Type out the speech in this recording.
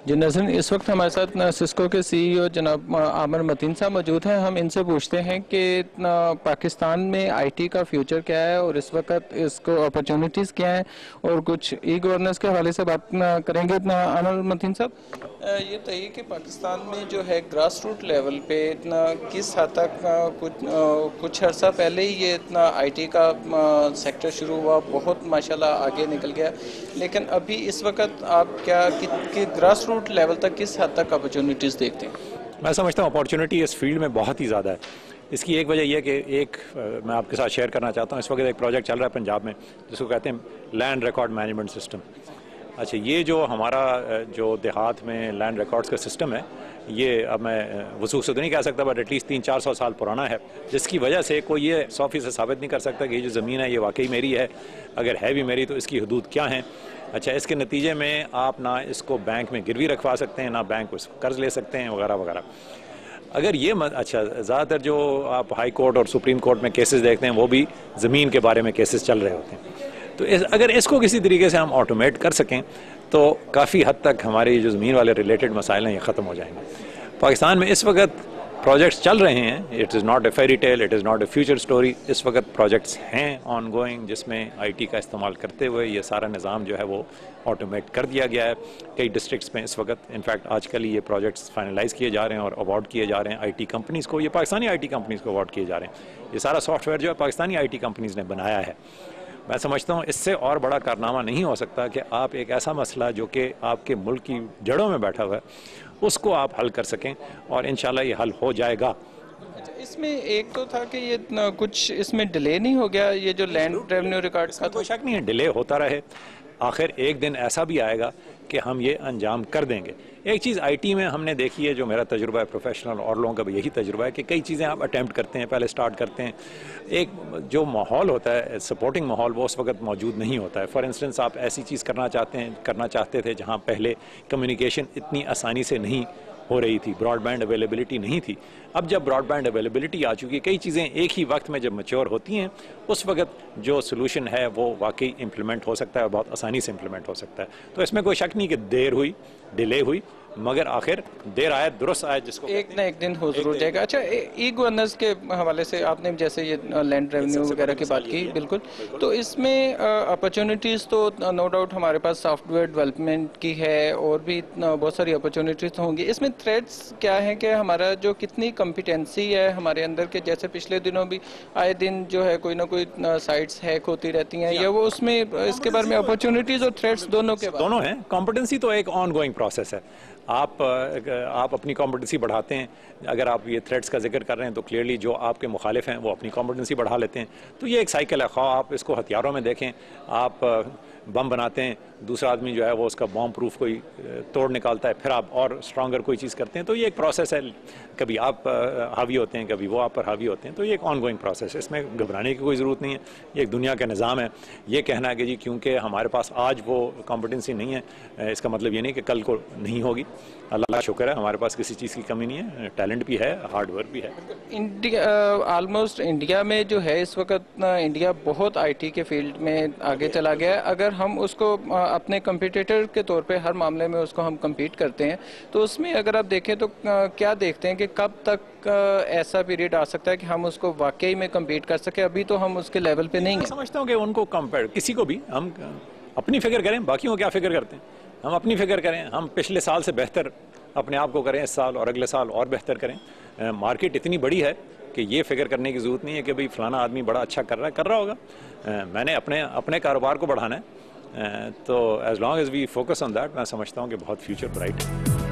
जी नज़रीन, इस वक्त हमारे साथ सिस्को के सीईओ जनाब आमिर मतीन साहब मौजूद हैं। हम इनसे पूछते हैं कि पाकिस्तान में आईटी का फ्यूचर क्या है और इस वक्त इसको अपॉर्चुनिटीज़ क्या हैं, और कुछ ई गवर्नेंस के हवाले से बात करेंगे आमिर मतीन साहब। ये बताइए कि पाकिस्तान में जो है ग्रास रूट लेवल पे इतना किस हद तक कुछ अर्सा पहले ही ये इतना आईटी का सेक्टर शुरू हुआ, बहुत माशाल्लाह आगे निकल गया, लेकिन अभी इस वक्त आप क्या कि ग्रास रूट लेवल तक किस हद तक अपॉर्चुनिटीज़ देखते हैं? मैं समझता हूँ अपॉर्चुनिटी इस फील्ड में बहुत ही ज़्यादा है। इसकी एक वजह यह है कि मैं आपके साथ शेयर करना चाहता हूँ। इस वक्त एक प्रोजेक्ट चल रहा है पंजाब में जिसको कहते हैं लैंड रिकॉर्ड मैनेजमेंट सिस्टम। अच्छा, ये जो हमारा जो देहात में लैंड रिकॉर्ड्स का सिस्टम है, ये अब मैं वसूख से तो नहीं कह सकता, बट एटलीस्ट 300-400 साल पुराना है, जिसकी वजह से कोई ये 100% साबित नहीं कर सकता कि ये जो ज़मीन है ये वाकई मेरी है। अगर है भी मेरी तो इसकी हदूद क्या हैं। अच्छा, इसके नतीजे में आप ना इसको बैंक में गिरवी रखवा सकते हैं, ना बैंक को कर्ज ले सकते हैं, वगैरह वगैरह। अगर ये अच्छा, ज़्यादातर जो आप हाई कोर्ट और सुप्रीम कोर्ट में केसेस देखते हैं वो भी ज़मीन के बारे में केसेस चल रहे होते हैं। तो अगर इसको किसी तरीके से हम ऑटोमेट कर सकें तो काफ़ी हद तक हमारी जो ज़मीन वाले रिलेटेड मसाइल हैं ये ख़त्म हो जाएंगे। पाकिस्तान में इस वक्त प्रोजेक्ट्स चल रहे हैं। It is not a fairy tale, it is not a future story. इस वक्त प्रोजेक्ट्स हैं ऑन गोइंग जिसमें आईटी का इस्तेमाल करते हुए ये सारा निज़ाम जो है वो ऑटोमेट कर दिया गया है। कई डिस्ट्रिक्ट्स में इस वक्त इनफैक्ट आजकल ही ये प्रोजेक्ट्स फाइनलाइज किए जा रहे हैं और अवार्ड किए जा रहे हैं आईटी कंपनीज़ को। ये पाकिस्तानी आईटी कंपनीज़ को अवार्ड किए जा रहे हैं। ये सारा सॉफ्टवेयर जो है पाकिस्तानी आईटी कंपनीज़ ने बनाया है। मैं समझता हूँ इससे और बड़ा कारनामा नहीं हो सकता कि आप एक ऐसा मसला जो कि आपके मुल्क की जड़ों में बैठा हुआ है उसको आप हल कर सकें, और इंशाल्लाह ये हल हो जाएगा। अच्छा, इसमें एक तो था कि ये कुछ इसमें डिले नहीं हो गया, ये जो लैंड रेवेन्यू रिकॉर्ड का? कोई शक नहीं है डिले होता रहे, आखिर एक दिन ऐसा भी आएगा कि हम ये अंजाम कर देंगे। एक चीज़ आईटी में हमने देखी है, जो मेरा तजुर्बा है प्रोफेशनल और लोगों का भी यही तजुर्बा है, कि कई चीज़ें आप अटैम्प्ट करते हैं, पहले स्टार्ट करते हैं, एक जो माहौल होता है सपोर्टिंग माहौल वो उस वक्त मौजूद नहीं होता है। फॉर इंस्टेंस आप ऐसी चीज़ करना चाहते थे जहाँ पहले कम्युनिकेशन इतनी आसानी से नहीं हो रही थी, ब्रॉडबैंड अवेलेबिलिटी नहीं थी। अब जब ब्रॉडबैंड अवेलेबिलिटी आ चुकी है, कई चीज़ें एक ही वक्त में जब मैच्योर होती हैं, उस वक्त जो सोल्यूशन है वो वाकई इम्प्लीमेंट हो सकता है और बहुत आसानी से इम्प्लीमेंट हो सकता है। तो इसमें कोई शक नहीं कि देर हुई, डिले हुई, मगर आखिर देर आए दुरुस्त आए, जिसको एक ना एक दिन हो जरूर जाएगा। अच्छा, ई गवर्नेंस के हवाले से आपने जैसे ये लैंड रेवेन्यू वगैरह की बात की, बिल्कुल, तो इसमें अपॉर्चुनिटीज़ तो नो डाउट हमारे पास सॉफ्टवेयर डेवलपमेंट की है और भी बहुत सारी अपॉर्चुनिटीज़ तो होंगी। इसमें थ्रेट्स क्या हैं कि हमारा जो कितनी कॉम्पिटेंसी है हमारे अंदर के, जैसे पिछले दिनों भी आए दिन जो है कोई ना कोई साइट्स हैक होती रहती हैं, या वो उसमें इसके बारे में अपॉर्चुनिटीज़ और थ्रेट्स दोनों हैं। कॉम्पिटेंसी तो एक ऑन गोइंग प्रोसेस है। आप अपनी कॉम्पिटेंसी बढ़ाते हैं। अगर आप ये थ्रेट्स का जिक्र कर रहे हैं तो क्लियरली जो आपके मुखालिफ हैं वो अपनी कॉम्पिटेंसी बढ़ा लेते हैं। तो ये एक साइकिल है। ख्वाह आप इसको हथियारों में देखें, आप बम बनाते हैं, दूसरा आदमी जो है वो उसका बॉम्ब प्रूफ कोई तोड़ निकालता है, फिर आप और स्ट्रॉन्गर कोई चीज़ करते हैं। तो ये एक प्रोसेस है, कभी आप हावी होते हैं, कभी वो आप पर हावी होते हैं। तो ये एक ऑन गोइंग प्रोसेस है, इसमें घबराने की कोई ज़रूरत नहीं है। ये एक दुनिया का निज़ाम है। ये कहना है कि जी क्योंकि हमारे पास आज वो कॉम्पिटेंसी नहीं है, इसका मतलब ये नहीं कि कल को नहीं होगी। अल्लाह का शुक्र है हमारे पास किसी चीज़ की कमी नहीं है, टैलेंट भी है, हार्ड वर्क भी है। इंडिया ऑलमोस्ट इंडिया में जो है इस वक्त इंडिया बहुत आईटी के फील्ड में आगे चला गया है। अगर हम उसको अपने कंपटीटर के तौर पे हर मामले में उसको हम कम्पीट करते हैं, तो उसमें अगर आप देखें तो क्या देखते हैं कि कब तक ऐसा पीरियड आ सकता है कि हम उसको वाकई में कम्पीट कर सके? अभी तो हम उसके लेवल पे नहीं हैं। समझता हूँ कि उनको कंपेयर किसी को भी हम अपनी फिक्र करें, बाकियों को क्या फिक्र करते हैं। हम अपनी फिक्र करें, हम पिछले साल से बेहतर अपने आप को करें इस साल, और अगले साल और बेहतर करें। मार्केट इतनी बड़ी है कि ये फिक्र करने की ज़रूरत नहीं है कि भाई फलाना आदमी बड़ा अच्छा कर रहा होगा। मैंने अपने कारोबार को बढ़ाना है। तो as long as we focus on that, मैं समझता हूँ कि बहुत फ्यूचर ब्राइट है।